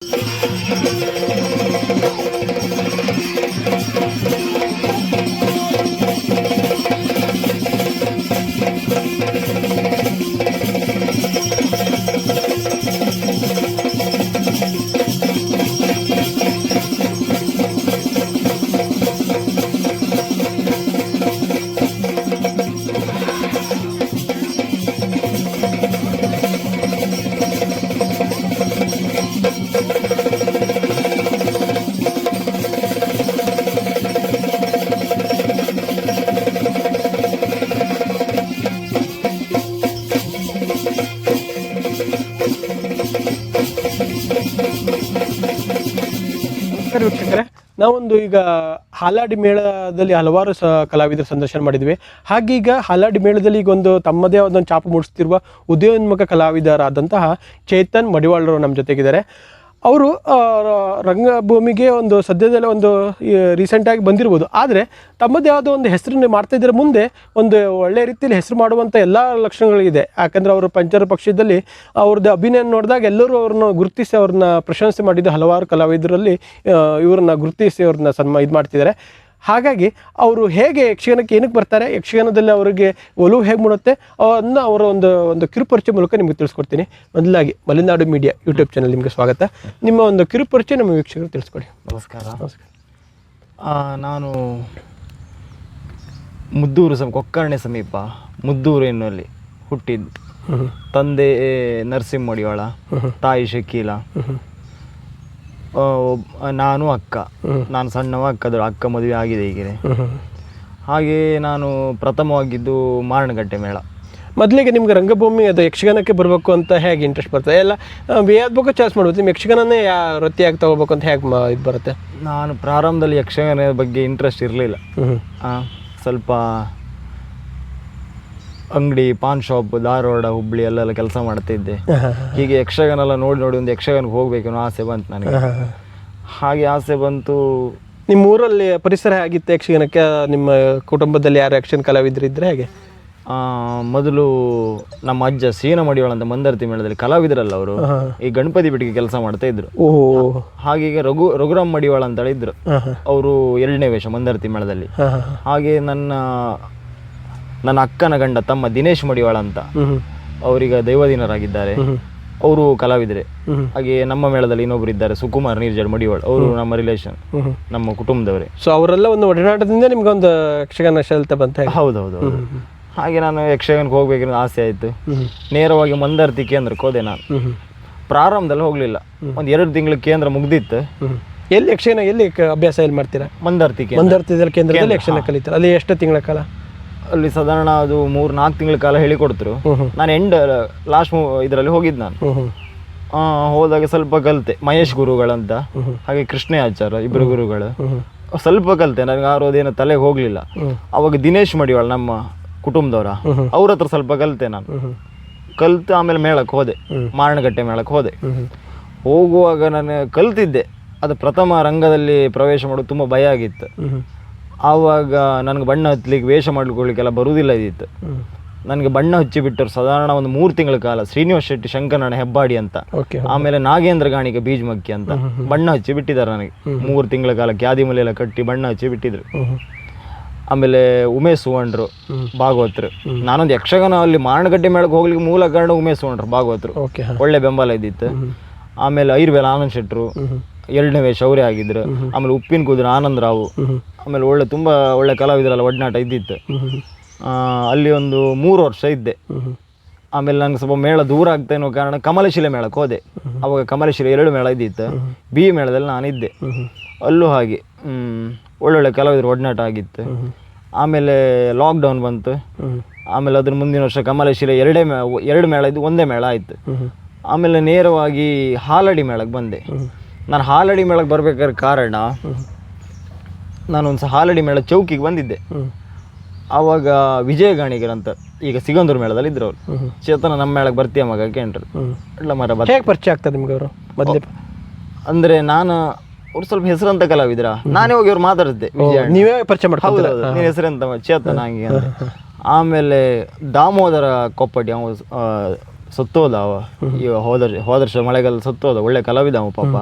ವೀಕ್ಷಕರೇ, ನಾವೊಂದು ಈಗ ಹಾಲಾಡಿ ಮೇಳದಲ್ಲಿ ಹಲವಾರು ಕಲಾವಿದರ ಸಂದರ್ಶನ ಮಾಡಿದ್ವಿ. ಹಾಗೀಗ ಹಾಲಾಡಿ ಮೇಳದಲ್ಲಿ ಈಗ ಒಂದು ತಮ್ಮದೇ ಆದೊಂದು ಛಾಪು ಮೂಡಿಸ್ತಿರುವ ಉದಯೋನ್ಮುಖ ಕಲಾವಿದರಾದಂತಹ ಚೇತನ್ ಮಡಿವಾಳರು ನಮ್ಮ ಜೊತೆಗಿದ್ದಾರೆ. ಅವರು ರಂಗಭೂಮಿಗೆ ಒಂದು ಸದ್ಯದಲ್ಲೇ ಒಂದು ರೀಸೆಂಟಾಗಿ ಬಂದಿರ್ಬೋದು, ಆದರೆ ತಮ್ಮದೇ ಆದ ಒಂದು ಹೆಸರನ್ನು ಮಾಡ್ತಾಯಿದ್ರೆ ಮುಂದೆ ಒಂದು ಒಳ್ಳೆಯ ರೀತಿಯಲ್ಲಿ ಹೆಸರು ಮಾಡುವಂಥ ಎಲ್ಲ ಲಕ್ಷಣಗಳಿದೆ. ಯಾಕಂದರೆ ಅವರು ಪಂಚರ ಪಕ್ಷದಲ್ಲಿ ಅವ್ರದ್ದು ಅಭಿನಯ ನೋಡಿದಾಗ ಎಲ್ಲರೂ ಅವ್ರನ್ನ ಗುರುತಿಸಿ ಅವ್ರನ್ನ ಪ್ರಶಂಸೆ ಮಾಡಿದ್ದು ಹಲವಾರು ಕಲಾವಿದರಲ್ಲಿ ಇವ್ರನ್ನ ಗುರುತಿಸಿ ಅವ್ರನ್ನ ಇದು ಮಾಡ್ತಿದ್ದಾರೆ. ಹಾಗಾಗಿ ಅವರು ಹೇಗೆ ಯಕ್ಷಗಾನಕ್ಕೆ ಏನಕ್ಕೆ ಬರ್ತಾರೆ, ಯಕ್ಷಗಾನದಲ್ಲಿ ಅವರಿಗೆ ಒಲವು ಹೇಗೆ ಮೂಡುತ್ತೆ ಅದನ್ನು ಅವರ ಒಂದು ಕಿರುಪರಿಚಯ ಮೂಲಕ ನಿಮಗೆ ತಿಳಿಸ್ಕೊಡ್ತೀನಿ. ಮೊದಲಾಗಿ ಮಲೆನಾಡು ಮೀಡಿಯಾ ಯೂಟ್ಯೂಬ್ ಚಾನಲ್ ನಿಮಗೆ ಸ್ವಾಗತ. ನಿಮ್ಮ ಒಂದು ಕಿರುಪರಿಚಯ ನಮ್ಮ ವೀಕ್ಷಕರು ತಿಳಿಸ್ಕೊಡಿ. ನಮಸ್ಕಾರ. ನಾನು ಮುದ್ದೂರು ಕೊಕ್ಕರ್ಣೆ ಸಮೀಪ ಮುದ್ದೂರು ಎನ್ನುವಲ್ಲಿ ಹುಟ್ಟಿದ್ದು. ತಂದೆ ನರಸಿಂಹ ಮಡಿವಾಳ, ತಾಯಿ ಶಕೀಲ, ನಾನು ಅಕ್ಕ. ನಾನು ಸಣ್ಣವ, ಅಕ್ಕ ಮದುವೆ ಆಗಿದೆ ಈಗಿದೆ. ಹಾಗೆ ನಾನು ಪ್ರಥಮವಾಗಿದ್ದು ಮಾರಣಗಟ್ಟೆ ಮೇಳ. ಮೊದಲಿಗೆ ನಿಮ್ಗೆ ರಂಗಭೂಮಿ ಅದು ಯಕ್ಷಗಾನಕ್ಕೆ ಬರಬೇಕು ಅಂತ ಹೇಗೆ ಇಂಟ್ರೆಸ್ಟ್ ಬರ್ತದೆ? ಎಲ್ಲ ಯಾವ್ದು ಚಾಯ್ಸ್ ಮಾಡ್ಬೋದು, ನಿಮ್ಮ ಯಕ್ಷಗಾನನೇ ವೃತ್ತಿಯಾಗಿ ತಗೋಬೇಕು ಅಂತ ಹೇಗೆ ಇದು ಬರುತ್ತೆ? ನಾನು ಪ್ರಾರಂಭದಲ್ಲಿ ಯಕ್ಷಗಾನದ ಬಗ್ಗೆ ಇಂಟ್ರೆಸ್ಟ್ ಇರಲಿಲ್ಲ. ಸ್ವಲ್ಪ ಅಂಗಡಿ, ಪಾನ್ ಶಾಪ್, ಧಾರವಾಡ, ಹುಬ್ಬಳ್ಳಿ ಅಲ್ಲೆಲ್ಲ ಕೆಲಸ ಮಾಡ್ತಿದ್ದೆ. ಹೀಗೆ ಯಕ್ಷಗಾನ ಎಲ್ಲ ನೋಡಿ ಒಂದು ಯಕ್ಷಗಾನಕ್ಕೆ ಹೋಗ್ಬೇಕನ್ನೋ ಆಸೆ ಬಂತು ನನಗೆ. ಹಾಗೆ ಆಸೆ ಬಂತು. ನಿಮ್ಮ ಊರಲ್ಲಿ ಪರಿಸರ ಆಗಿತ್ತು ಯಕ್ಷಗಾನಕ್ಕೆ? ನಿಮ್ಮ ಕುಟುಂಬದಲ್ಲಿ ಯಾರು ಯಕ್ಷಗಾನ ಕಲಾವಿದರು ಇದ್ದರೆ ಹೇಗೆ? ಮೊದಲು ನಮ್ಮ ಅಜ್ಜ ಸೀನ ಮಡಿವಾಳ ಅಂತ ಮಂದರ್ತಿ ಮೇಳದಲ್ಲಿ ಕಲಾವಿದರಲ್ಲ ಅವರು, ಈ ಗಣಪತಿ ಬಿಟ್ಟಿಗೆ ಕೆಲಸ ಮಾಡ್ತಾ ಇದ್ರು. ಹಾಗೆ ರಘುರಾಮ್ ಮಡಿವಾಳ ಅಂತ ಇದ್ರು, ಅವರು 2ನೇ ವೇಷ ಮಂದರ್ತಿ ಮೇಳದಲ್ಲಿ. ಹಾಗೆ ನನ್ನ ಅಕ್ಕನ ಗಂಡ ತಮ್ಮ ದಿನೇಶ್ ಮಡಿವಾಳ ಅಂತ, ಅವರೀಗ ದೈವದಿನರಾಗಿದ್ದಾರೆ. ಅವರು ಕಲಾವಿದರೆ. ಹಾಗೆ ನಮ್ಮ ಮೇಳದಲ್ಲಿ ಇನ್ನೊಬ್ರು ಇದ್ದಾರೆ, ಸುಕುಮಾರ್ ನೀರ್ಜಡ್ ಮಡಿವಾಳ, ಅವರು ನಮ್ಮ ರಿಲೇಷನ್, ನಮ್ಮ ಕುಟುಂಬದವರೇ. ಸೊ ಅವರೆಲ್ಲ ಒಂದು ಒಡನಾಟದಿಂದ ನಿಮ್ಗೆ ಒಂದು ಯಕ್ಷಗಾನ ಶೈಲಿತ ಬಂತ? ಹೌದೌದು. ಹಾಗೆ ನಾನು ಯಕ್ಷಗಾನಕ್ಕೆ ಹೋಗ್ಬೇಕನ್ನೋ ಆಸೆ ಆಯಿತು. ನೇರವಾಗಿ ಮಂದರ್ತಿ ಕೇಂದ್ರಕ್ಕೆ ಹೋದೆ. ನಾನು ಪ್ರಾರಂಭದಲ್ಲಿ ಹೋಗಲಿಲ್ಲ, ಒಂದು 2 ತಿಂಗಳ ಕೇಂದ್ರ ಮುಗ್ದಿತ್ತು. ಎಲ್ಲಿ ಯಕ್ಷಗಾನ ಎಲ್ಲಿ ಅಭ್ಯಾಸ ಎಲ್ಲಿ ಮಾಡ್ತೀರಾ? ಮಂದರ್ತಿ ಕೇಂದ್ರದಲ್ಲಿ ಯಕ್ಷಗಾನ ಕಲಿತಾರೆ. ಅಲ್ಲಿ ಎಷ್ಟು ತಿಂಗಳ ಕಾಲ? ಅಲ್ಲಿ ಸಾಧಾರಣ ಅದು 3-4 ತಿಂಗಳ ಕಾಲ ಹೇಳಿಕೊಡ್ತರು. ನಾನು ಲಾಸ್ಟ್ ಇದರಲ್ಲಿ ಹೋಗಿದ್ದು. ನಾನು ಹೋದಾಗ ಸ್ವಲ್ಪ ಕಲಿತೆ. ಮಹೇಶ್ ಗುರುಗಳಂತ, ಹಾಗೆ ಕೃಷ್ಣ ಆಚಾರ, ಇಬ್ಬರು ಗುರುಗಳು. ಸ್ವಲ್ಪ ಕಲಿತೆ, ನನಗೆ ಆರೋದೇನೋ ತಲೆಗೆ ಹೋಗಲಿಲ್ಲ. ಅವಾಗ ದಿನೇಶ್ ಮಡಿವಾಳ ನಮ್ಮ ಕುಟುಂಬದವರ, ಅವ್ರ ಹತ್ರ ಸ್ವಲ್ಪ ಕಲಿತೆ. ನಾನು ಕಲಿತು ಆಮೇಲೆ ಮೇಳಕ್ಕೆ ಹೋದೆ, ಮಾರಣಗಟ್ಟೆ ಮೇಳಕ್ಕೆ ಹೋದೆ. ಹೋಗುವಾಗ ನಾನು ಕಲ್ತಿದ್ದೆ. ಅದು ಪ್ರಥಮ ರಂಗದಲ್ಲಿ ಪ್ರವೇಶ ಮಾಡೋದು ತುಂಬ ಭಯ ಆಗಿತ್ತು. ಆವಾಗ ನನಗೆ ಬಣ್ಣ ಹಚ್ಚಲಿಕ್ಕೆ, ವೇಷ ಮಾಡ್ಲಿಕ್ಕೆಲ್ಲ ಬರುವುದಿಲ್ಲ ಇದ್ದಿತ್ತು. ನನಗೆ ಬಣ್ಣ ಹಚ್ಚಿಬಿಟ್ಟರು ಸಾಧಾರಣ ಒಂದು 3 ತಿಂಗಳ ಕಾಲ. ಶ್ರೀನಿವಾಸ ಶೆಟ್ಟಿ ಶಂಕರನಾರಾಯಣ ಹೆಬ್ಬಾಡಿ ಅಂತ, ಆಮೇಲೆ ನಾಗೇಂದ್ರ ಗಾಣಿಗೆ ಬೀಜಮಕ್ಕಿ ಅಂತ ಬಣ್ಣ ಹಚ್ಚಿ ಬಿಟ್ಟಿದ್ದಾರೆ ನನಗೆ. 3 ತಿಂಗಳ ಕಾಲ ಕ್ಯಾದಿ ಮಲೆಲ್ಲ ಕಟ್ಟಿ ಬಣ್ಣ ಹಚ್ಚಿ ಬಿಟ್ಟಿದ್ರು. ಆಮೇಲೆ ಉಮೇಶ್ ಸುವರ್ಣರು, ಭಾಗವತರು. ನಾನೊಂದು ಯಕ್ಷಗಾನ ಅಲ್ಲಿ ಮಾರಣಗಟ್ಟೆ ಮೇಳಕ್ಕೆ ಹೋಗ್ಲಿಕ್ಕೆ ಮೂಲ ಕಾರಣ ಉಮೇಶ್ ಸುವರ್ಣರು, ಭಾಗವತರು. ಒಳ್ಳೆ ಬೆಂಬಲ ಇದ್ದಿತ್ತು. ಆಮೇಲೆ ಐರ್ವೇಲ್ ಆನಂದ್ ಶೆಟ್ರು 2ನೇ ವೇಷ ಅವರೇ ಆಗಿದ್ರು. ಆಮೇಲೆ ಉಪ್ಪಿನ ಕುದುರೆ ಆನಂದ್ ರಾವು, ಆಮೇಲೆ ತುಂಬ ಒಳ್ಳೆ ಕಲಾವಿದರೆಲ್ಲ ಒಡನಾಟ ಇದ್ದಿತ್ತು. ಅಲ್ಲಿ ಒಂದು 3 ವರ್ಷ ಇದ್ದೆ. ಆಮೇಲೆ ನಂಗೆ ಸ್ವಲ್ಪ ಮೇಳ ದೂರ ಆಗ್ತಾ ಅನ್ನೋ ಕಾರಣ ಕಮಲಶಿಲೆ ಮೇಳಕ್ಕೆ ಹೋದೆ. ಅವಾಗ ಕಮಲಶಿಲೆ 2 ಮೇಳ ಇದ್ದಿತ್ತು. ಬಿ ಮೇಳದಲ್ಲಿ ನಾನಿದ್ದೆ. ಅಲ್ಲೂ ಹಾಗೆ ಒಳ್ಳೊಳ್ಳೆ ಕಲಾವಿದರು ಒಡನಾಟ ಆಗಿತ್ತು. ಆಮೇಲೆ ಲಾಕ್ಡೌನ್ ಬಂತು. ಆಮೇಲೆ ಅದ್ರ ಮುಂದಿನ ವರ್ಷ ಕಮಲಶಿಲೆ 2 ಮೇಳ ಇದ್ದು 1ನೇ ಮೇಳ ಆಯಿತು. ಆಮೇಲೆ ನೇರವಾಗಿ ಹಾಲಡಿ ಮೇಳಕ್ಕೆ ಬಂದೆ. ನಾನು ಹಾಲಡಿ ಮೇಳಕ್ಕೆ ಬರ್ಬೇಕಾದ್ರೆ ಕಾರಣ, ನಾನೊಂದು ಹಾಲಡಿ ಮೇಳ ಚೌಕಿಗೆ ಬಂದಿದ್ದೆ. ಆವಾಗ ವಿಜಯ ಗಾಣಿಗರ್ ಅಂತ, ಈಗ ಸಿಗಂದೂರು ಮೇಳದಲ್ಲಿ ಇದ್ರು ಅವರು. ಚೇತನ ನಮ್ಮ ಮೇಳಕ್ಕೆ ಬರ್ತೀಯ ಮಗ ಕೇಂದ್ರ ಎಲ್ಲ ಮರ ಹೇಗೆ ಪರಿಚಯ ಆಗ್ತದೆ ನಿಮ್ಗೆ ಅವರು? ಮೊದಲೇ ಅಂದರೆ ನಾನು ಅವ್ರು ಸ್ವಲ್ಪ ಹೆಸರಂತ ಕಲಾವಿದ್ರ, ನಾನೇ ಹೋಗಿ ಅವ್ರು ಮಾತಾಡಿದ್ದೆ. ನೀವೇ ಪರಿಚಯ ಮಾಡಿ? ಹೌದು, ನೀನು ಹೆಸರಂತ ಚೇತನ ಹಂಗೆ ಅಂತ. ಆಮೇಲೆ ದಾಮೋದರ ಕೊಪ್ಪಟಿ, ಸತ್ತೋದ ಅವ ಈಗ ಹೋದ ವರ್ಷ ಮಳೆಗಾಲ ಸತ್ತೋದ, ಒಳ್ಳೆ ಕಲಾವಿದ ಅವ ಪಾಪ.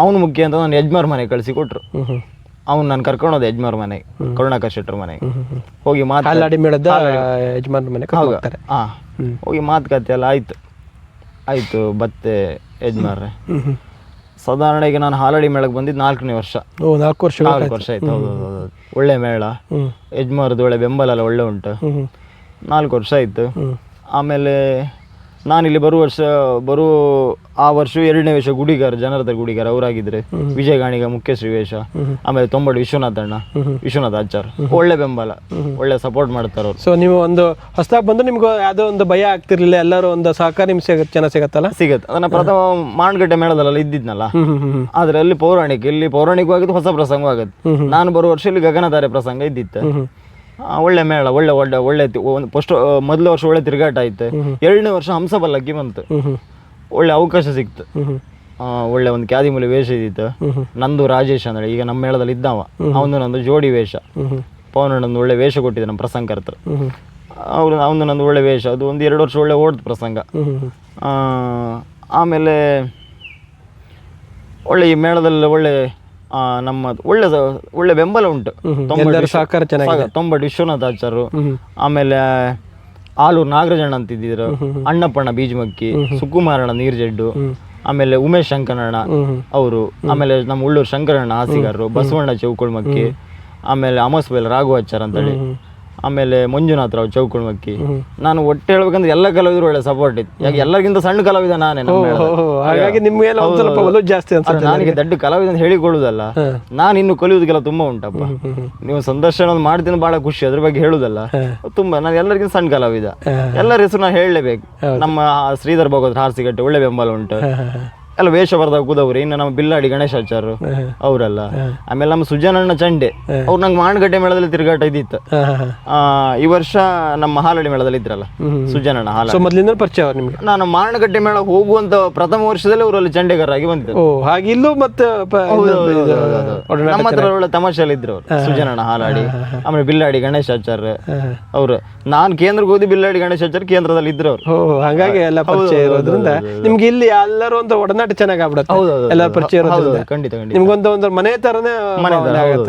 ಅವನು ಮುಖ್ಯ ಅಂತ ನಾನು ಯಜ್ಮಾರ್ ಮನೆಗೆ ಕಳಿಸಿ ಕೊಟ್ರು. ಅವ್ನು ನಾನು ಕರ್ಕೊಂಡೋದೆ ಯಜ್ಮಾರ್ ಮನೆಗೆ, ಕರುಣಾಕರ್ ಶೆಟ್ಟರ್ ಮನೆಗೆ ಹೋಗಿ ಹಾಲಾಡಿ ಮೇಳದ ಯಜಮಾನ್ ಮನೆ ಹೋಗಿ ಮಾತುಕತೆ ಎಲ್ಲ ಆಯ್ತು ಬತ್ತೆ ಯಜ್ಮಾರ್ರೆ. ಸಾಧಾರಣ ಈಗ ನಾನು ಹಾಲಾಡಿ ಮೇಳಕ್ಕೆ ಬಂದಿದ್ದು 4ನೇ ವರ್ಷ. 4 ವರ್ಷ ಆಯ್ತು. ಹೌದು, ಒಳ್ಳೆ ಮೇಳ, ಯಜ್ಮಾರ್ದು ಒಳ್ಳೆ ಬೆಂಬಲ ಎಲ್ಲ ಒಳ್ಳೆ ಉಂಟು. 4 ವರ್ಷ ಆಯ್ತು. ಆಮೇಲೆ ನಾನಿಲ್ಲಿ ಬರುವ ಆ ವರ್ಷ 2ನೇ ವೇಷ ಗುಡಿಗಾರ, ಜನಾರ್ದನ್ ಗುಡಿಗಾರ ಅವರಾಗಿದ್ರೆ, ವಿಜಯಗಾಣಿಗ ಮುಖ್ಯಶ್ರೀ ವೇಷ, ಆಮೇಲೆ ತೊಂಬಡಿ ವಿಶ್ವನಾಥ್ ಆಚಾರ್, ಒಳ್ಳೆ ಬೆಂಬಲ, ಒಳ್ಳೆ ಸಪೋರ್ಟ್ ಮಾಡ್ತಾರೆ ಅವ್ರು. ಸೊ ನೀವು ಒಂದು ಹೊಸದಾಗಿ ಬಂದು ನಿಮ್ಗೆ ಯಾವುದೋ ಒಂದು ಭಯ ಆಗ್ತಿರ್ಲಿಲ್ಲ, ಎಲ್ಲರೂ ಒಂದು ಸಹಕಾರ ನಿಮ್ಗೆ ಚೆನ್ನಾಗಿ ಸಿಗತ್ತಲ್ಲ? ಸಿಗತ್ತೆ. ಅದನ್ನ ಪ್ರಥಮ ಮಾಣಗಟ್ಟೆ ಮೇಳದಲ್ಲ ಇದ್ದಿದ್ನಲ್ಲ, ಆದ್ರೆ ಅಲ್ಲಿ ಪೌರಾಣಿಕವಾಗಿದ್ದು ಹೊಸ ಪ್ರಸಂಗ ಆಗತ್ತೆ. ನಾನು ಬರುವ ವರ್ಷ ಇಲ್ಲಿ ಗಗನತಾರೆ ಪ್ರಸಂಗ ಇದ್ದಿತ್ತು. ಒಳ್ಳೆ ಮೇಳ, ಒಳ್ಳೆ ಫಸ್ಟ್ ಮೊದಲ ವರ್ಷ ಒಳ್ಳೆ ತಿರುಗಾಟ ಆಯ್ತು. 2ನೇ ವರ್ಷ ಹಂಸಪಲ್ಲಕ್ಕಿ ಬಂತು, ಒಳ್ಳೆ ಅವಕಾಶ ಸಿಕ್ತು. ಒಳ್ಳೆ ಒಂದು ಕ್ಯಾದಿಮೂಲಿ ವೇಷ ಇದ್ದಿತ್ತು. ನಂದು ರಾಜೇಶ್ ಅಂದ್ರೆ ಈಗ ನಮ್ಮ ಮೇಳದಲ್ಲಿ ಇದ್ದವ, ಅವನು ನಂದು ಜೋಡಿ ವೇಷ. ಪವನಣ್ಣಂದು ಒಳ್ಳೆ ವೇಷ ಕೊಟ್ಟಿದ್ದೆ ನಮ್ಮ ಪ್ರಸಂಗಕರ್ತರು. ಅವನು ನಂದು ಒಳ್ಳೆ ವೇಷ, ಅದು ಒಂದು 2 ವರ್ಷ ಒಳ್ಳೆ ಓಡ್ತು ಪ್ರಸಂಗ. ಆಮೇಲೆ ಒಳ್ಳೆ ಈ ಮೇಳದಲ್ಲಿ ನಮ್ಮ ಒಳ್ಳೆ ಬೆಂಬಲ ಉಂಟು. ತೊಂಬಡಿ ವಿಶ್ವನಾಥ್ ಆಚಾರ್ರು, ಆಮೇಲೆ ಆಲೂರು ನಾಗರಾಜಣ್ಣ ಅಂತಿದ್ರು, ಅಣ್ಣಪ್ಪಣ್ಣ ಬೀಜಮಕ್ಕಿ, ಸುಕುಮಾರಣ್ಣ ನೀರ್ಜಡ್ಡು, ಆಮೇಲೆ ಉಮೇಶ್ ಶಂಕರಣ್ಣ ಅವರು, ಆಮೇಲೆ ನಮ್ಮ ಉಳ್ಳೂರು ಶಂಕರಣ್ಣ ಹಾಸಿಗಾರರು, ಬಸವಣ್ಣ ಚೌಕುಳ್ಮಕ್ಕಿ, ಆಮೇಲೆ ಅಮಸ್ಬೇಲ್ ರಾಘವಾಚಾರ್ ಅಂತೇಳಿ, ಆಮೇಲೆ ಮಂಜುನಾಥ್ ರಾವ್ ಚೌಕುಳ್ಮಕ್ಕಿ. ನಾನು ಒಟ್ಟು ಹೇಳ್ಬೇಕಂದ್ರೆ ಎಲ್ಲ ಕಲಾವಿದರು ಒಳ್ಳೆ ಸಪೋರ್ಟ್ ಇತ್ತು. ಯಾಕೆ ಎಲ್ಲರಿಗಿಂತ ಸಣ್ಣ ಕಲಾವಿದ ನಾನೇ. ಹಾಗಾಗಿ ನಿಮ್ಗೆ ಸ್ವಲ್ಪ ಒಲವು ಜಾಸ್ತಿ ಅನ್ಸುತ್ತೆ. ನನಗೆ ದೊಡ್ಡ ಕಲಾವಿದ ಅಂತ ಹೇಳಿಕೊಳ್ಳುದಲ್ಲ, ನಾನು ಇನ್ನು ಕಲಿಯುವುದಕ್ಕೆಲ್ಲ ತುಂಬಾ ಉಂಟಪ್ಪ. ನೀವು ಸಂದರ್ಶನ ಮಾಡ್ತೀನಿ ಬಹಳ ಖುಷಿ, ಅದ್ರ ಬಗ್ಗೆ ಹೇಳುದಲ್ಲ ತುಂಬಾ. ನಾನು ಎಲ್ಲರಿಗಿಂತ ಸಣ್ಣ ಕಲಾವಿದ, ಎಲ್ಲರ ಹೆಸರು ನಾನು ಹೇಳಲೇಬೇಕು. ನಮ್ಮ ಶ್ರೀಧರ್ ಭಗವತ್ ಹಾರ್ಸಿಗಟ್ಟೆ ಒಳ್ಳೆ ಬೆಂಬಲ ಉಂಟು. ಎಲ್ಲ ವೇಷ ಬರ್ದಾಗ ಕೂದವ್ರು. ಇನ್ನು ನಮ್ಮ ಬಿಲ್ಲಾಡಿ ಗಣೇಶಾಚಾರ್ರು ಅವರೆಲ್ಲ, ಆಮೇಲೆ ನಮ್ಮ ಸುಜನಣ್ಣ ಚಂಡೆ ಅವ್ರು ನಂಗೆ ಮಾಣಗಟ್ಟೆ ಮೇಳದಲ್ಲಿ ತಿರುಗಾಟ ಇದ್ದಿತ್ತು. ಈ ವರ್ಷ ನಮ್ಮ ಹಾಲಾಡಿ ಮೇಳದಲ್ಲಿ ಇದ್ರಲ್ಲ ಸುಜನಣ್ಣ ಮೊದಲಿಂದ ಪರಿಚಯ ನಿಮ್ಗೆ. ನಾನು ಮಾಣಗಟ್ಟೆ ಮೇಳ ಹೋಗುವಂತ ಪ್ರಥಮ ವರ್ಷದಲ್ಲಿ ಅವರಲ್ಲಿ ಚಂಡೆಗಾರಾಗಿ ಬಂದಿದ್ದರು. ಹಾಗೆ ಇಲ್ಲೂ ಮತ್ತೆ ನಮ್ಮ ಹತ್ರ ಒಳ್ಳೆ ತಮಾಷೆಯಲ್ಲಿ ಇದ್ರು ಅವರು, ಸುಜನಣ್ಣ ಹಾಲಾಡಿ, ಆಮೇಲೆ ಬಿಲ್ಲಾಡಿ ಗಣೇಶಾಚಾರ್ಯ ಅವರು. ನಾನು ಕೇಂದ್ರಕ್ಕೆ ಹೋಗಿ ಬಿಲ್ಲಾಡಿ ಗಣೇಶಾಚಾರ್ಯ ಕೇಂದ್ರದಲ್ಲಿ ಇದ್ರು ಅವರು. ಹಾಗಾಗಿ ಎಲ್ಲ ಪರಿಚಯ ಇರೋದ್ರಿಂದ ನಿಮ್ಗೆ ಇಲ್ಲಿ ಎಲ್ಲರೂ ಒಂದು ಒಡನಾಟ ಚೆನ್ನಾಗಿ ಆಗ್ಬಿಡುತ್ತೆ. ಎಲ್ಲರ ಪರಿಚಯ ಇರೋದ್ರಿಂದ ಖಂಡಿತ ನಿಮ್ಗೊಂದು ಮನೆ ತರನೇ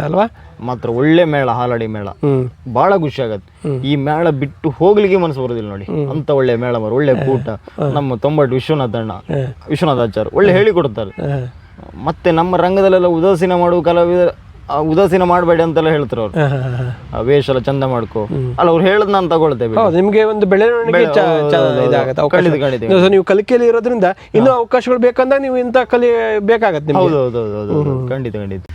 ಅಲ್ವಾ? ಮಾತ್ರ ಒಳ್ಳೆ ಮೇಳ, ಹಾಲಾಡಿ ಮೇಳ ಬಹಳ ಖುಷಿ ಆಗತ್ತೆ. ಈ ಮೇಳ ಬಿಟ್ಟು ಹೋಗ್ಲಿಕ್ಕೆ ಮನಸ್ಸು ಬರೋದಿಲ್ಲ ನೋಡಿ, ಅಂತ ಒಳ್ಳೆ ಮೇಳ ಒಳ್ಳೆ ಕೂಟ. ನಮ್ಮ ತೊಂಬಟ್ಟು ವಿಶ್ವನಾಥಾಚಾರ್ಯ ಒಳ್ಳೆ ಹೇಳಿಕೊಡ್ತಾರೆ. ಮತ್ತೆ ನಮ್ಮ ರಂಗದಲ್ಲೆಲ್ಲ ಉದಾಸೀನ ಮಾಡುವ ಕಲಾವಿದ ಉದಾಸೀನ ಮಾಡಬೇಡಿ ಅಂತೆಲ್ಲ ಹೇಳ್ತಾರೆ ಅವ್ರು. ವೇಷ ಎಲ್ಲ ಚಂದ ಮಾಡ್ಕೋ ಅಲ್ಲ, ಅವ್ರು ಹೇಳದ್ ನಾನು ತಗೊಳ್ತೇವೆ. ನಿಮ್ಗೆ ಒಂದು ಬೆಳವಣಿಗೆ ನೀವು ಕಲಿಕೆಯಲ್ಲಿ ಇರೋದ್ರಿಂದ ಇನ್ನೂ ಅವಕಾಶಗಳು ಬೇಕಂದಾಗ ನೀವು ಇಂಥ ಕಲಿ ಬೇಕಾಗತ್ತೆ. ಹೌದೌದು, ಖಂಡಿತ ಖಂಡಿತ.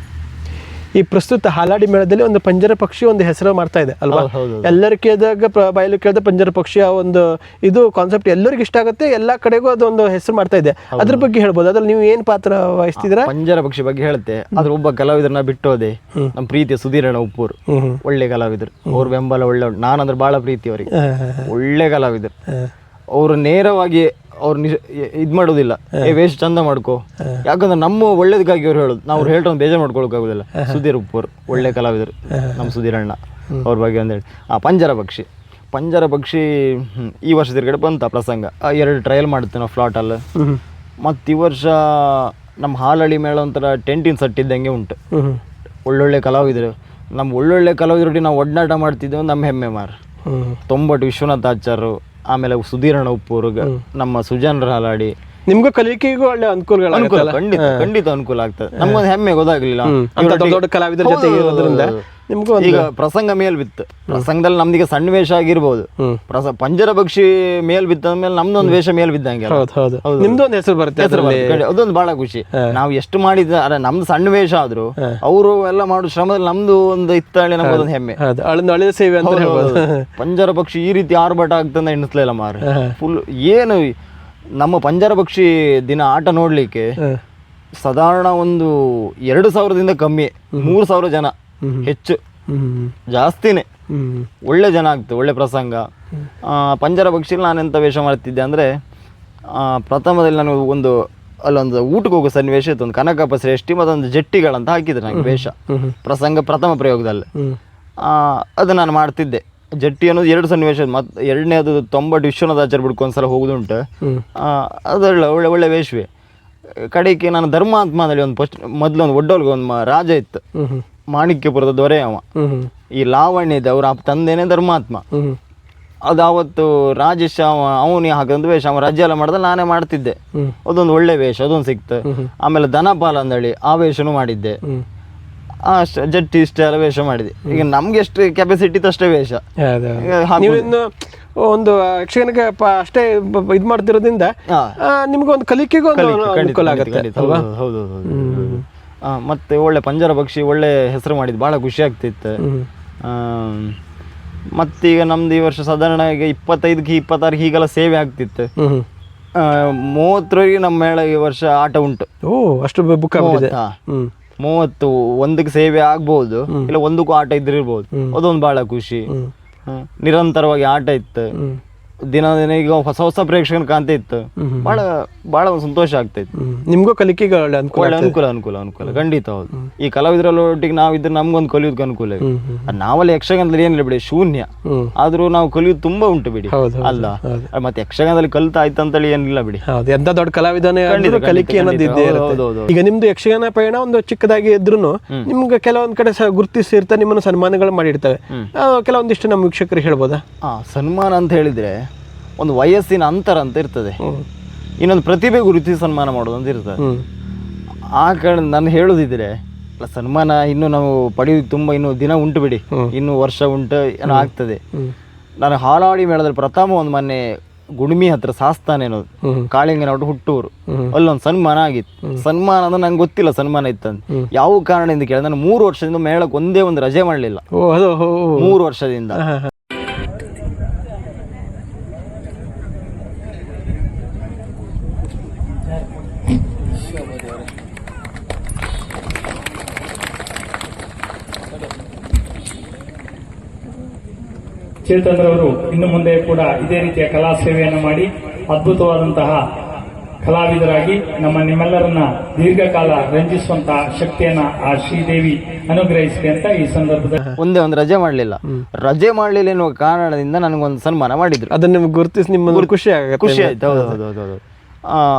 ಈ ಪ್ರಸ್ತುತ ಹಾಲಾಡಿ ಮೇಳದಲ್ಲಿ ಒಂದು ಪಂಜರ ಪಕ್ಷಿ ಒಂದು ಹೆಸರು ಮಾಡ್ತಾ ಇದೆ ಅಲ್ವಾ? ಎಲ್ಲರ ಕೇಳಿದಾಗ ಬಾಯಲ್ಲಿ ಕೇಳಿದ ಪಂಜರ ಪಕ್ಷಿ ಒಂದು ಇದು ಕಾನ್ಸೆಪ್ಟ್ ಎಲ್ಲರಿಗೂ ಇಷ್ಟ ಆಗುತ್ತೆ, ಎಲ್ಲಾ ಕಡೆಗೂ ಅದೊಂದು ಹೆಸರು ಮಾಡ್ತಾ ಇದೆ. ಅದ್ರ ಬಗ್ಗೆ ಹೇಳ್ಬೋದು, ಅದ್ರಲ್ಲಿ ನೀವು ಏನ್ ಪಾತ್ರ ವಹಿಸ್ತಿದ್ರ? ಪಂಜರ ಪಕ್ಷಿ ಬಗ್ಗೆ ಹೇಳುತ್ತೆ. ಅದ್ರ ಒಬ್ಬ ಕಲಾವಿದರನ್ನ ಬಿಟ್ಟೋದೆ, ನಮ್ಮ ಪ್ರೀತಿಯ ಸುಧೀರಣ್ಣ ಉಪ್ಪೂರು, ಒಳ್ಳೆ ಕಲಾವಿದರು. ಅವ್ರ ಬೆಂಬಲ ಒಳ್ಳೆ ಉಂಟು. ನಾನಂದ್ರೆ ಬಹಳ ಪ್ರೀತಿ ಅವರಿಗೆ, ಒಳ್ಳೆ ಕಲಾವಿದರು. ಅವರು ನೇರವಾಗಿ ಅವ್ರು ಇದ್ ಮಾಡೋದಿಲ್ಲ, ವೇಷ ಚಂದ ಮಾಡ್ಕೋ. ಯಾಕಂದ್ರೆ ನಮ್ಮ ಒಳ್ಳೇದಕ್ಕಾಗಿ ಅವ್ರು ಹೇಳೋದು, ನಾವು ಅವ್ರು ಹೇಳ್ಕೊಂಡು ಬೇಜಾರು ಮಾಡ್ಕೊಳಕ್ಕಾಗೋದಿಲ್ಲ. ಸುಧೀರ್ ಉಪ್ಪೂರು ಒಳ್ಳೆ ಕಲಾವಿದರು, ನಮ್ಮ ಸುಧೀರಣ್ಣ ಅವ್ರ ಬಗ್ಗೆ ಅಂದೇಳಿ. ಪಂಜರ ಪಕ್ಷಿ ಈ ವರ್ಷ ತಿರ್ಗಡೆ ಬಂತ ಪ್ರಸಂಗ. 2 ಟ್ರಯಲ್ ಮಾಡ್ತೀವಿ ನಾವು ಫ್ಲಾಟಲ್ಲಿ. ಮತ್ತು ಈ ವರ್ಷ ನಮ್ಮ ಹಾಲಳ್ಳಿ ಮೇಳ ಒಂಥರ ಟೆಂಟಿನ ಸೆಟ್ ಇದ್ದಂಗೆ ಉಂಟು. ಒಳ್ಳೊಳ್ಳೆ ಕಲಾವಿದರು, ನಮ್ಮ ಒಳ್ಳೊಳ್ಳೆ ಕಲಾವಿದರೊಟ್ಟಿಗೆ ನಾವು ಒಡನಾಟ ಮಾಡ್ತಿದ್ದೇವೆ, ನಮ್ಮ ಹೆಮ್ಮೆ ಮಾರ. ತೊಂಬಟ್ಟು ವಿಶ್ವನಾಥ್ ಆಚಾರ್ರು, ಆಮೇಲೆ ಸುಧೀರಣ್ಣ ಉಪ್ಪೂರ್ಗ, ನಮ್ಮ ಸುಜಾನ್ರ ಹಾಲಾಡಿ. ನಿಮ್ಗೂ ಕಲಿಕೆಗೂ ಒಳ್ಳೆ ಅನುಕೂಲ ಖಂಡಿತ ಅನುಕೂಲ ಆಗ್ತದೆ. ನಮ್ಗೊಂದು ಹೆಮ್ಮೆ ಗೊತ್ತಾಗ್ಲಿಲ್ಲ, ದೊಡ್ಡ ಕಲಾವಿದರ ಜೊತೆ ಇರೋದ್ರಿಂದ. ಈಗ ಪ್ರಸಂಗ ಮೇಲ್ ಬಿತ್ತು, ಪ್ರಸಂಗದಲ್ಲಿ ನಮ್ದೀಗ ಸಣ್ಣ ವೇಷ ಆಗಿರ್ಬೋದು, ಪಂಜರ ಪಕ್ಷಿ ಮೇಲ್ ಬಿತ್ತಂದ್ಮೇಲೆ ನಮ್ದೊಂದು ವೇಷ ಮೇಲ್ ಬಿದ್ದಂಗೆ ನಿಮ್ದೊಂದು ಹೆಸರು ಬರುತ್ತೆ. ಅದೊಂದು ಬಹಳ ಖುಷಿ. ನಾವು ಎಷ್ಟು ಮಾಡಿದ ನಮ್ದು ಸಣ್ಣ ವೇಷ ಆದ್ರು ಅವರು ಎಲ್ಲ ಮಾಡೋ ಶ್ರಮದಲ್ಲಿ ನಮ್ದು ಒಂದು ಇತ್ತಾಳೆ, ನಮ್ದೊಂದು ಹೆಮ್ಮೆ, ಅಳಿದ ಸೇವೆ ಅಂತ ಹೇಳ್ಬೋದು. ಪಂಜರ ಪಕ್ಷಿ ಈ ರೀತಿ ಆರ್ಭಟ ಆಗ್ತಂದ ಎಣಿಸ್ಲಿಲ್ಲ ಮಾರ. ಫುಲ್ ಏನು ನಮ್ಮ ಪಂಜರ ಪಕ್ಷಿ ದಿನ ಆಟ ನೋಡ್ಲಿಕ್ಕೆ ಸಾಧಾರಣ ಒಂದು 2,000ದಿಂದ ಕಮ್ಮಿ, 3,000 ಜನ ಹೆಚ್ಚು, ಜಾಸ್ತಿನೇ. ಒಳ್ಳೆ ಜನ ಆಗ್ತದೆ, ಒಳ್ಳೆ ಪ್ರಸಂಗ. ಪಂಜರ ಪಕ್ಷಿಲಿ ನಾನು ಎಂತ ವೇಷ ಮಾಡ್ತಿದ್ದೆ ಅಂದರೆ, ಪ್ರಥಮದಲ್ಲಿ ನಾನು ಅಲ್ಲೊಂದು ಊಟಕ್ಕೆ ಹೋಗೋ ಸನ್ನಿವೇಶ ಇತ್ತು. ಒಂದು ಕನಕಪ್ಪ ಶ್ರೇಷ್ಠಿ ಮತ್ತೊಂದು ಜಟ್ಟಿಗಳಂತ ಹಾಕಿದ್ರು ನನಗೆ ವೇಷ, ಪ್ರಸಂಗ ಪ್ರಥಮ ಪ್ರಯೋಗದಲ್ಲಿ. ಅದು ನಾನು ಮಾಡ್ತಿದ್ದೆ. ಜಟ್ಟಿ ಅನ್ನೋದು 2 ಸನ್ನಿವೇಶ, ಮತ್ತು ಎರಡನೇದು ತೊಂಬ ವಿಶ್ವನಾಥ ಆಚಾರ್ಯ ಬಿಡ್ಕೊಂಡು ಒಂದ್ಸಲ ಹೋಗುದುಂಟು. ಅದೊಳ್ಳೆ ಒಳ್ಳೆ ಒಳ್ಳೆ ವೇಷವೇ. ಕಡೆಗೆ ನಾನು ಧರ್ಮಾತ್ಮದಲ್ಲಿ ಒಂದು ಮೊದಲೊಂದು ಒಡ್ಡೋಲ್ಗೆ ಒಂದು ರಾಜ ಇತ್ತು, ಮಾಣಿಕ್ಯಪುರದ ದೊರೆ ಅವ. ಈ ಲಾವಣ್ಯ ಇದೆ, ಅವ್ರ ತಂದೆನೇ ಧರ್ಮಾತ್ಮ. ಅದು ಅವತ್ತು ರಾಜೇಶ್ ಅವನಿಗೆ ಹಾಕಿದಂತ ವೇಷ, ಅವ ರಜೆ ಎಲ್ಲ ಮಾಡಿದ್ರೆ ನಾನೇ ಮಾಡ್ತಿದ್ದೆ. ಅದೊಂದು ಒಳ್ಳೆ ವೇಷ, ಅದೊಂದು ಸಿಕ್ತು. ಆಮೇಲೆ ದನಪಾಲ ಅಂದಳಿ ಆ ವೇಷನೂ ಮಾಡಿದ್ದೆ. ಜಟ್ಟಿ ಇಷ್ಟ ಎಲ್ಲ ವೇಷ ಮಾಡಿದೆ. ಈಗ ನಮ್ಗೆ ಎಷ್ಟು ಕೆಪಾಸಿಟಿ ಇತ್ತು ಅಷ್ಟೇ ವೇಷ. ನೀವಿನ್ನು ಒಂದು ಯಕ್ಷಗಾನಕ್ಕೆ ಅಷ್ಟೇ ಇದು ಮಾಡ್ತಿರೋದ್ರಿಂದ ನಿಮ್ಗೆ ಒಂದು ಕಲಿಕೆಗೂ ಅನುಕೂಲ ಆಗುತ್ತೆ. ಹೌದು. ಮತ್ತೆ ಒಳ್ಳೆ ಪಂಜರ ಪಕ್ಷಿ ಒಳ್ಳೆ ಹೆಸರು ಮಾಡಿದ್ದು, ಭಾಳ ಖುಷಿ ಆಗ್ತಿತ್ತು. ಮತ್ತೀಗ ನಮ್ದು ಈ ವರ್ಷ ಸಾಧಾರಣ ಈಗ 25ಕ್ಕೆ 26 ಹೀಗೆಲ್ಲ ಸೇವೆ ಆಗ್ತಿತ್ತು. 30 ನಮ್ಮ ಮೇಳ ಈ ವರ್ಷ ಆಟ ಉಂಟು. ಅಷ್ಟು ಬುಕ್ ಆಗಿದೆ. 31ಕ್ಕೆ ಸೇವೆ ಆಗ್ಬಹುದು, ಇಲ್ಲ 1ಕ್ಕೂ ಆಟ ಇದ್ರಿರ್ಬೋದು. ಅದೊಂದು ಬಹಳ ಖುಷಿ. ನಿರಂತರವಾಗಿ ಆಟ ಇತ್ತು, ದಿನ ಈಗ ಹೊಸ ಹೊಸ ಪ್ರೇಕ್ಷಕನ ಕಾಂತಿ ಇತ್ತು. ಬಹಳ ಒಂದು ಸಂತೋಷ ಆಗ್ತೈತಿ. ನಿಮ್ಗೂ ಕಲಿಕೆಗೆ ಒಳ್ಳೆ ಅನುಕೂಲ ಖಂಡಿತ. ಹೌದು. ಈ ಕಲಾವಿದರೊಟ್ಟಿಗೆ ನಾವಿದ್ರೆ ನಮ್ಗೊಂದು ಕಲಿಯೋದಕ್ಕೆ ಅನುಕೂಲ ಇದೆ. ನಾವಲ್ಲಿ ಯಕ್ಷಗಾನದಲ್ಲಿ ಏನಿಲ್ಲ ಬಿಡಿ, ಶೂನ್ಯ. ಆದ್ರೂ ನಾವು ಕಲಿಯೋದು ತುಂಬಾ ಉಂಟು ಬಿಡಿ, ಅಲ್ಲ? ಮತ್ತೆ ಯಕ್ಷಗಾನದಲ್ಲಿ ಕಲಿತಾ ಆಯ್ತಂತೇಳಿ ಏನಿಲ್ಲ ಬಿಡಿ. ಎಂತ ದೊಡ್ಡ ಕಲಾವಿದನೇ ಕಲಿಕೆ ಅನ್ನೋದಿದ್ದೇ ಇರುತ್ತೆ. ಈಗ ನಿಮ್ದು ಯಕ್ಷಗಾನ ಪಯಣ ಒಂದು ಚಿಕ್ಕದಾಗಿ ಇದ್ರೂ ನಿಮ್ಗೆ ಕೆಲವೊಂದ್ ಕಡೆ ಗುರುತಿಸಿರ್ತಾ ನಿಮ್ಮನ್ನು ಸನ್ಮಾನಗಳು ಮಾಡಿರ್ತವೆ. ಕೆಲವೊಂದಿಷ್ಟು ನಮ್ಮ ವೀಕ್ಷಕರಿಗೆ ಹೇಳ್ಬೋದಾ? ಸನ್ಮಾನ ಅಂತ ಹೇಳಿದ್ರೆ ಒಂದು ವಯಸ್ಸಿನ ಅಂತರ ಅಂತ ಇರ್ತದೆ, ಇನ್ನೊಂದು ಪ್ರತಿಭೆ ಗುರುತಿಸಿ ಸನ್ಮಾನ ಮಾಡೋದು ಅಂತ ಇರ್ತದೆ. ಆ ಕಾರಣ ನಾನು ಹೇಳೋದಿದ್ರೆ ಸನ್ಮಾನ ಇನ್ನು ನಾವು ಪಡೆಯೋದು ತುಂಬಾ ಇನ್ನು ದಿನ ಉಂಟು ಬಿಡಿ, ಇನ್ನು ವರ್ಷ ಉಂಟು, ಏನೋ ಆಗ್ತದೆ. ನಾನು ಹಾಲಾಡಿ ಮೇಳದಲ್ಲಿ ಪ್ರಥಮ ಒಂದು ಮೊನ್ನೆ ಗುಡುಮಿ ಹತ್ರ ಸಾಸ್ತಾನೆ ಅನ್ನೋದು, ಕಾಳಿಂಗನವ್ರು ಹುಟ್ಟೂರು, ಅಲ್ಲೊಂದು ಸನ್ಮಾನ ಆಗಿತ್ತು. ಸನ್ಮಾನ ಅಂದ್ರೆ ನಂಗೆ ಗೊತ್ತಿಲ್ಲ ಸನ್ಮಾನ ಇತ್ತಂತ. ಯಾವ ಕಾರಣದಿಂದ ಕೇಳಿದ್ರೆ ನಾನು 3 ವರ್ಷದಿಂದ ಮೇಳಕ್ಕೆ ಒಂದೇ ಒಂದು ರಜೆ ಮಾಡಲಿಲ್ಲ. 3 ವರ್ಷದಿಂದ. ಚೇತನ್ ರವರು ಇನ್ನು ಮುಂದೆ ಕೂಡ ಇದೇ ರೀತಿಯ ಕಲಾ ಸೇವೆಯನ್ನು ಮಾಡಿ ಅದ್ಭುತವಾದಂತಹ ಕಲಾವಿದರಾಗಿ ನಿಮ್ಮೆಲ್ಲರನ್ನ ದೀರ್ಘಕಾಲ ರಂಜಿಸುವಂತಹ ಶಕ್ತಿಯನ್ನ ಆ ಶ್ರೀದೇವಿ ಅನುಗ್ರಹಿಸಿದೆ ಅಂತ ಈ ಸಂದರ್ಭದಲ್ಲಿ ಒಂದೇ ಒಂದು ರಜೆ ಮಾಡಲಿಲ್ಲ ಎನ್ನುವ ಕಾರಣದಿಂದ ನನಗೊಂದು ಸನ್ಮಾನ ಮಾಡಿದ್ರು. ಅದನ್ನ ನಿಮ್ಗೆ ಗುರುತಿಸಿ ನಿಮ್ಮ ಖುಷಿ ಆಯ್ತು.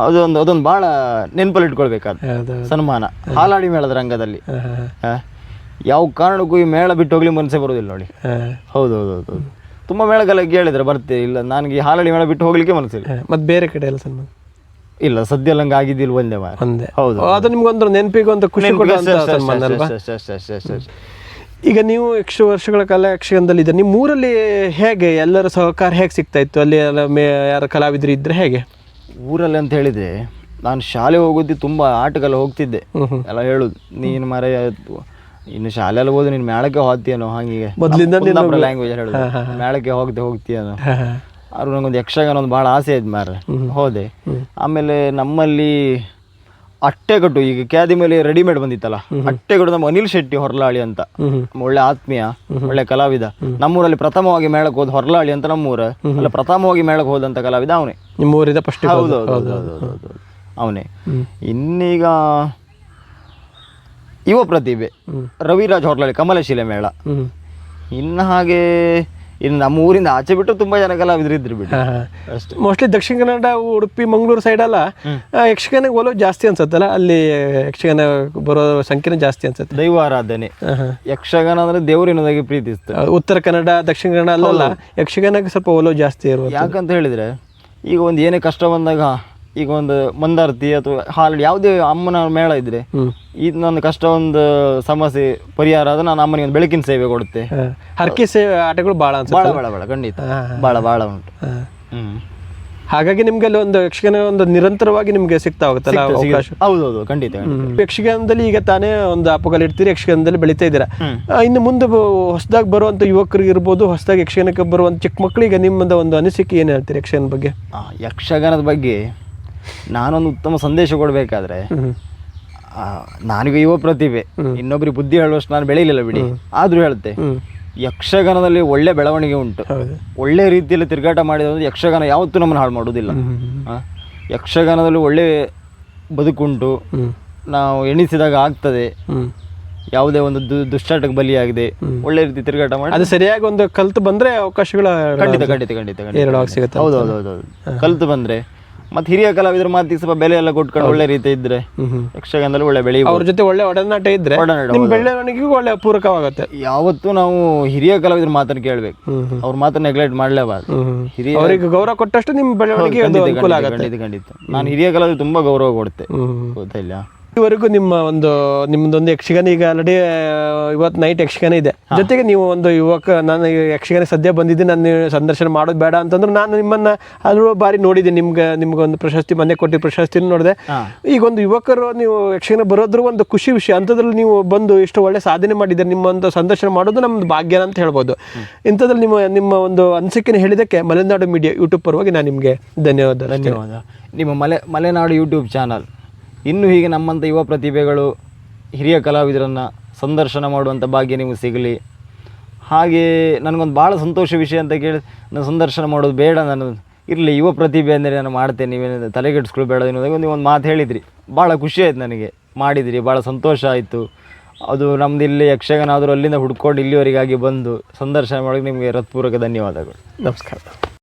ಅದೊಂದು ಬಹಳ ನೆನಪಲ್ಲಿ ಇಟ್ಕೊಳ್ಬೇಕಾದ ಸನ್ಮಾನ. ಹಾಲಾಡಿ ಮೇಳದ ರಂಗದಲ್ಲಿ ಯಾವ ಕಾರಣಕ್ಕೂ ಈ ಮೇಳ ಬಿಟ್ಟು ಹೋಗ್ಲಿ ಮನಸ್ಸೇ ಬರೋದಿಲ್ಲ ನೋಡಿ. ಹೌದು. ತುಂಬಾ ಮೇಳಗಳ ಕೇಳಿದ್ರೆ ಬರ್ತೀವಿ, ಇಲ್ಲ ನನಗೆ ಹಾಲಾಡಿ ಮೇಳ ಬಿಟ್ಟು ಹೋಗ್ಲಿಕ್ಕೆ ಮನಸ್ಸಿಲ್ಲ. ಮತ್ತೆ ಬೇರೆ ಕಡೆ ಎಲ್ಲ ಸನ್ಮಾನ ಇಲ್ಲ, ಸದ್ಯ ನಂಗೆ ಆಗಿದ್ದಿಲ್ಲ ಒಂದೇ ಮಾರ. ಹೌದು, ಅದು ನಿಮ್ಗೊಂದು ನೆನಪಿಗೆ ಒಂದು ಖುಷಿ ಕೊಡುವಂತ ಸನ್ಮಾನ ಅಲ್ವಾ? ಈಗ ನೀವು ಎಷ್ಟು ವರ್ಷಗಳ ಕಾಲ ಯಕ್ಷಗಾನದಲ್ಲಿ ಇದ್ದರೆ ನಿಮ್ಮ ಊರಲ್ಲಿ ಹೇಗೆ ಎಲ್ಲರ ಸಹಕಾರ ಹೇಗೆ ಸಿಗ್ತಾ ಇತ್ತು? ಅಲ್ಲಿ ಯಾರ ಕಲಾವಿದರು ಇದ್ರೆ ಹೇಗೆ ಊರಲ್ಲಿ ಅಂತ ಹೇಳಿದ್ರೆ, ನಾನು ಶಾಲೆ ಹೋಗೋದು ತುಂಬಾ ಆಟಕ್ಕೆಲ್ಲ ಹೋಗ್ತಿದ್ದೆ. ಎಲ್ಲ ಹೇಳುದು, ನೀನು ಮರ ಇನ್ನು ಶಾಲೆಯಲ್ಲಿ ಹೋದ್ರೆ ನೀನು ಮೇಳಕ್ಕೆ ಹೋಗ್ತೀಯನೋ, ಹಾಗೆ ಮೊದಲಿಂದ ಲ್ಯಾಂಗ್ವೇಜ್ ಹೇಳುದು, ಮೇಳಕ್ಕೆ ಹೋಗ್ತೀಯನೋ. ಅವ್ರು ನಂಗೊಂದು ಯಕ್ಷಗಾನ ಒಂದು ಭಾಳ ಆಸೆ ಆಯ್ತು ಮಾರ, ಹೋದೆ. ಆಮೇಲೆ ನಮ್ಮಲ್ಲಿ ಅಟ್ಟೆಗಟ್ಟು, ಈಗ ಕ್ಯಾದಿ ಮೇಲೆ ರೆಡಿಮೇಡ್ ಬಂದಿತ್ತಲ್ಲ, ಅಟ್ಟೆಗಟ್ಟು ನಮ್ಮ ಅನಿಲ್ ಶೆಟ್ಟಿ ಹೊರಲಾಳಿ ಅಂತ, ಒಳ್ಳೆ ಆತ್ಮೀಯ, ಒಳ್ಳೆ ಕಲಾವಿದ. ನಮ್ಮೂರಲ್ಲಿ ಪ್ರಥಮವಾಗಿ ಮೇಳಕ್ಕೆ ಹೋದ ಹೊರಲಾಳಿ ಅಂತ, ನಮ್ಮೂರ ಅಲ್ಲ ಪ್ರಥಮವಾಗಿ ಮೇಳಕ್ಕೆ ಹೋದಂತ ಕಲಾವಿದ ಅವನೇ. ನಿಮ್ಮೂರಿದ ಹೌದು ಅವನೇ. ಇನ್ನೀಗ ಯುವ ಪ್ರತಿಭೆ ರವಿರಾಜ್ ಹೊರಲಾಳಿ ಕಮಲಶಿಲೆ ಮೇಳ. ಇನ್ನು ಹಾಗೆ ಇನ್ನು ನಮ್ಮ ಊರಿಂದ ಆಚೆ ಬಿಟ್ಟು ತುಂಬಾ ಜನ ಕಲಾವಿದರು ಇದ್ರು ಬಿಡಿ ಅಷ್ಟೇ. ಮೋಸ್ಟ್ಲಿ ದಕ್ಷಿಣ ಕನ್ನಡ, ಉಡುಪಿ, ಮಂಗಳೂರು ಸೈಡ್ ಅಲ್ಲ ಯಕ್ಷಗಾನಕ್ಕೆ ಒಲವು ಜಾಸ್ತಿ ಅನ್ಸತ್ತಲ್ಲ, ಅಲ್ಲಿ ಯಕ್ಷಗಾನ ಬರೋ ಸಂಖ್ಯೆನೇ ಜಾಸ್ತಿ ಅನ್ಸುತ್ತೆ. ದೈವಾರಾಧನೆ, ಯಕ್ಷಗಾನ ಅಂದ್ರೆ ದೇವರಿನದಾಗಿ ಪ್ರೀತಿಸ್ತಾರೆ. ಉತ್ತರ ಕನ್ನಡ, ದಕ್ಷಿಣ ಕನ್ನಡ ಅಲ್ಲ ಯಕ್ಷಗಾನಕ್ಕೆ ಸ್ವಲ್ಪ ಒಲವು ಜಾಸ್ತಿ ಇರುವ. ಯಾಕಂತ ಹೇಳಿದ್ರೆ ಈಗ ಒಂದು ಏನೇ ಕಷ್ಟ ಬಂದಾಗ, ಈಗ ಒಂದು ಮಂದಾರ್ತಿ ಅಥವಾ ಹಾಲು ಯಾವುದೇ ಅಮ್ಮನ ಮೇಳ ಇದ್ರೆ, ಇದು ನನ್ನ ಕಷ್ಟ ಒಂದು ಸಮಸ್ಯೆ ಪರಿಹಾರ ಆದ್ರೆ ನಾನು ಅಮ್ಮನಿಗೆ ಒಂದು ಬೆಳಕಿನ ಸೇವೆ ಕೊಡುತ್ತೆ. ಹರಕೆ ಸೇವೆ ಆಟಗಳು ಭಾಳ ಖಂಡಿತ ಭಾಳ ಉಂಟು. ಹಾಗಾಗಿ ನಿಮ್ಗೆ ಅಲ್ಲಿ ಒಂದು ಯಕ್ಷಗಾನ ಒಂದು ನಿರಂತರವಾಗಿ ನಿಮ್ಗೆ ಸಿಗ್ತಾ ಹೋಗುತ್ತಲ್ಲ ಅವಕಾಶ. ಹೌದೌದು, ಖಂಡಿತ. ಯಕ್ಷಗಾನದಲ್ಲಿ ಈಗ ತಾನೇ ಒಂದು ಅಪಕಲ್ ಇಡ್ತೀರಿ, ಯಕ್ಷಗಾನದಲ್ಲಿ ಬೆಳೀತಾ ಇದ್ದೀರಾ. ಇನ್ನು ಮುಂದೆ ಹೊಸದಾಗಿ ಬರುವಂತ ಯುವಕರಿಗೆ ಇರ್ಬೋದು, ಹೊಸದಾಗಿ ಯಕ್ಷಗಾನಕ್ಕೆ ಬರುವಂತ ಚಿಕ್ಕ ಮಕ್ಕಳಿಗೆ ನಿಮ್ಮದ ಒಂದು ಅನಿಸಿಕೆ ಏನು ಹೇಳ್ತೀರಿ ಯಕ್ಷಗಾನ ಬಗ್ಗೆ? ಯಕ್ಷಗಾನದ ಬಗ್ಗೆ ನಾನೊಂದು ಉತ್ತಮ ಸಂದೇಶ ಕೊಡ್ಬೇಕಾದ್ರೆ, ನಾನೀಗ ಯುವ ಪ್ರತಿಭೆ, ಇನ್ನೊಬ್ರಿಗೆ ಬುದ್ಧಿ ಹೇಳುವಷ್ಟು ನಾನು ಬೆಳೀಲಿಲ್ಲ ಬಿಡಿ, ಆದ್ರೂ ಹೇಳುತ್ತೆ ಯಕ್ಷಗಾನದಲ್ಲಿ ಒಳ್ಳೆ ಬೆಳವಣಿಗೆ ಉಂಟು. ಒಳ್ಳೆ ರೀತಿಯಲ್ಲಿ ತಿರುಗಾಟ ಮಾಡಿದ್ರೆ ಯಕ್ಷಗಾನ ಯಾವತ್ತೂ ನಮ್ಮನ್ನು ಹಾಳು ಮಾಡುವುದಿಲ್ಲ. ಯಕ್ಷಗಾನದಲ್ಲಿ ಒಳ್ಳೆ ಬದುಕುಂಟು, ನಾವು ಎಣಿಸಿದಾಗ ಆಗ್ತದೆ. ಯಾವುದೇ ಒಂದು ದುಶ್ಚಟಕ್ಕೆ ಬಲಿಯಾಗದೆ ಒಳ್ಳೆ ರೀತಿ ತಿರುಗಾಟ ಮಾಡಿ ಅದು ಸರಿಯಾಗಿ ಒಂದು ಕಲ್ತು ಬಂದ್ರೆ ಅವಕಾಶಗಳ ಖಂಡಿತ ಖಂಡಿತ ಖಂಡಿತ ಖಂಡಿತ ಹೇರಳವಾಗಿ ಸಿಗುತ್ತೆ. ಹೌದು ಹೌದು ಹೌದು ಹೌದು ಕಲ್ತು ಬಂದ್ರೆ ಮತ್ತೆ ಹಿರಿಯ ಕಲಾವಿದರ ಮಾತಿಗೆ ಸ್ವಲ್ಪ ಬೆಲೆ ಎಲ್ಲ ಕೊಟ್ಕೊಂಡು ಒಳ್ಳೆ ರೀತಿ ಇದ್ರೆ ಯಕ್ಷಗಾನದಲ್ಲಿ ಒಳ್ಳೆ ಬೆಳೆ ಅವ್ರ ಜೊತೆ ಒಳ್ಳೆ ಒಡನಾಟ ಇದ್ರೆ ನಿಮ್ ಬೆಳವಣಿಗೆಗೂ ಒಳ್ಳೆ ಪೂರಕವಾಗುತ್ತೆ. ಯಾವತ್ತೂ ನಾವು ಹಿರಿಯ ಕಲಾವಿದರ ಮಾತನ್ನ ಕೇಳ್ಬೇಕು, ಅವ್ರ ಮಾತನ್ನ ನೆಗ್ಲೆಕ್ಟ್ ಮಾಡ್ಲೇಬಾರ್ದು. ಹಿರಿಯ ಅವರಿಗೆ ಗೌರವ ಕೊಟ್ಟಷ್ಟು ನಿಮ್ ಬೆಳವಣಿಗೆ ಅದು ಅನುಕೂಲ ಆಗುತ್ತೆ. ಖಂಡಿತ ಖಂಡಿತ ನಾನು ಹಿರಿಯ ಕಲಾವಿದ ತುಂಬಾ ಗೌರವ ಕೊಡ್ತೆ, ಗೊತ್ತಿಲ್ಲ. ಇವರೆಗೂ ನಿಮ್ದೊಂದು ಯಕ್ಷಗಾನ ಈಗ ಆಲ್ರೆಡಿ ಇವತ್ತು ನೈಟ್ ಯಕ್ಷಗಾನ ಇದೆ, ಜೊತೆಗೆ ನೀವು ಒಂದು ನಾನು ಯಕ್ಷಗಾನ ಸದ್ಯ ಬಂದಿದ್ದೀನಿ, ನಾನು ಸಂದರ್ಶನ ಮಾಡೋದು ಬೇಡ ಅಂತಂದ್ರೆ ನಾನು ನಿಮ್ಮನ್ನ ಹಲವು ಬಾರಿ ನೋಡಿದ್ದೀನಿ. ನಿಮ್ಗೊಂದು ಪ್ರಶಸ್ತಿ ಮೊನ್ನೆ ಕೊಟ್ಟಿದ್ದ ಪ್ರಶಸ್ತಿನ ನೋಡಿದೆ. ಈಗ ಒಂದು ಯುವಕರು ನೀವು ಯಕ್ಷಗಾನ ಬರೋದ್ರ ಒಂದು ಖುಷಿ ವಿಷಯ, ಅಂಥದ್ರಲ್ಲಿ ನೀವು ಬಂದು ಇಷ್ಟು ಒಳ್ಳೆ ಸಾಧನೆ ಮಾಡಿದ್ದೀರಿ. ನಿಮ್ಮ ಒಂದು ಸಂದರ್ಶನ ಮಾಡೋದು ನಮ್ದು ಭಾಗ್ಯ ಅಂತ ಹೇಳ್ಬೋದು. ಇಂಥದ್ರಲ್ಲಿ ನಿಮ್ಮ ಒಂದು ಅನಿಸಿಕೆನ ಹೇಳಿದ್ದಕ್ಕೆ ಮಲೆನಾಡು ಮೀಡಿಯಾ ಯೂಟ್ಯೂಬ್ ಪರವಾಗಿ ನಾನು ನಿಮಗೆ ಧನ್ಯವಾದ. ನಿಮ್ಮ ಮಲೆನಾಡು ಯೂಟ್ಯೂಬ್ ಚಾನಲ್ ಇನ್ನು ಹೀಗೆ ನಮ್ಮಂಥ ಯುವ ಪ್ರತಿಭೆಗಳು ಹಿರಿಯ ಕಲಾವಿದರನ್ನು ಸಂದರ್ಶನ ಮಾಡುವಂಥ ಭಾಗ್ಯ ನಿಮಗೆ ಸಿಗಲಿ. ಹಾಗೆ ನನಗೊಂದು ಭಾಳ ಸಂತೋಷ ವಿಷಯ ಅಂತ ಕೇಳಿ, ನಾನು ಸಂದರ್ಶನ ಮಾಡೋದು ಬೇಡ, ನಾನು ಇರಲಿ ಯುವ ಪ್ರತಿಭೆ ಅಂದರೆ ನಾನು ಮಾಡ್ತೇನೆ, ನೀವೇನು ತಲೆಗೆಡಿಸ್ಕೊಳ್ಬೇಡ ಅನ್ನೋದಾಗ ನೀವು ಒಂದು ಮಾತು ಹೇಳಿದ್ರಿ, ಭಾಳ ಖುಷಿ ಆಯ್ತು ನನಗೆ. ಮಾಡಿದಿರಿ, ಭಾಳ ಸಂತೋಷ ಆಯಿತು. ಅದು ನಮ್ದು ಇಲ್ಲಿ ಯಕ್ಷಗಾನ ಆದರೂ ಅಲ್ಲಿಂದ ಹುಡ್ಕೊಂಡು ಇಲ್ಲಿವರೆಗಾಗಿ ಬಂದು ಸಂದರ್ಶನ ಮಾಡೋಕ್ಕೆ ನಿಮಗೆ ಹೃತ್ಪೂರ್ವಕ ಧನ್ಯವಾದಗಳು. ನಮಸ್ಕಾರ.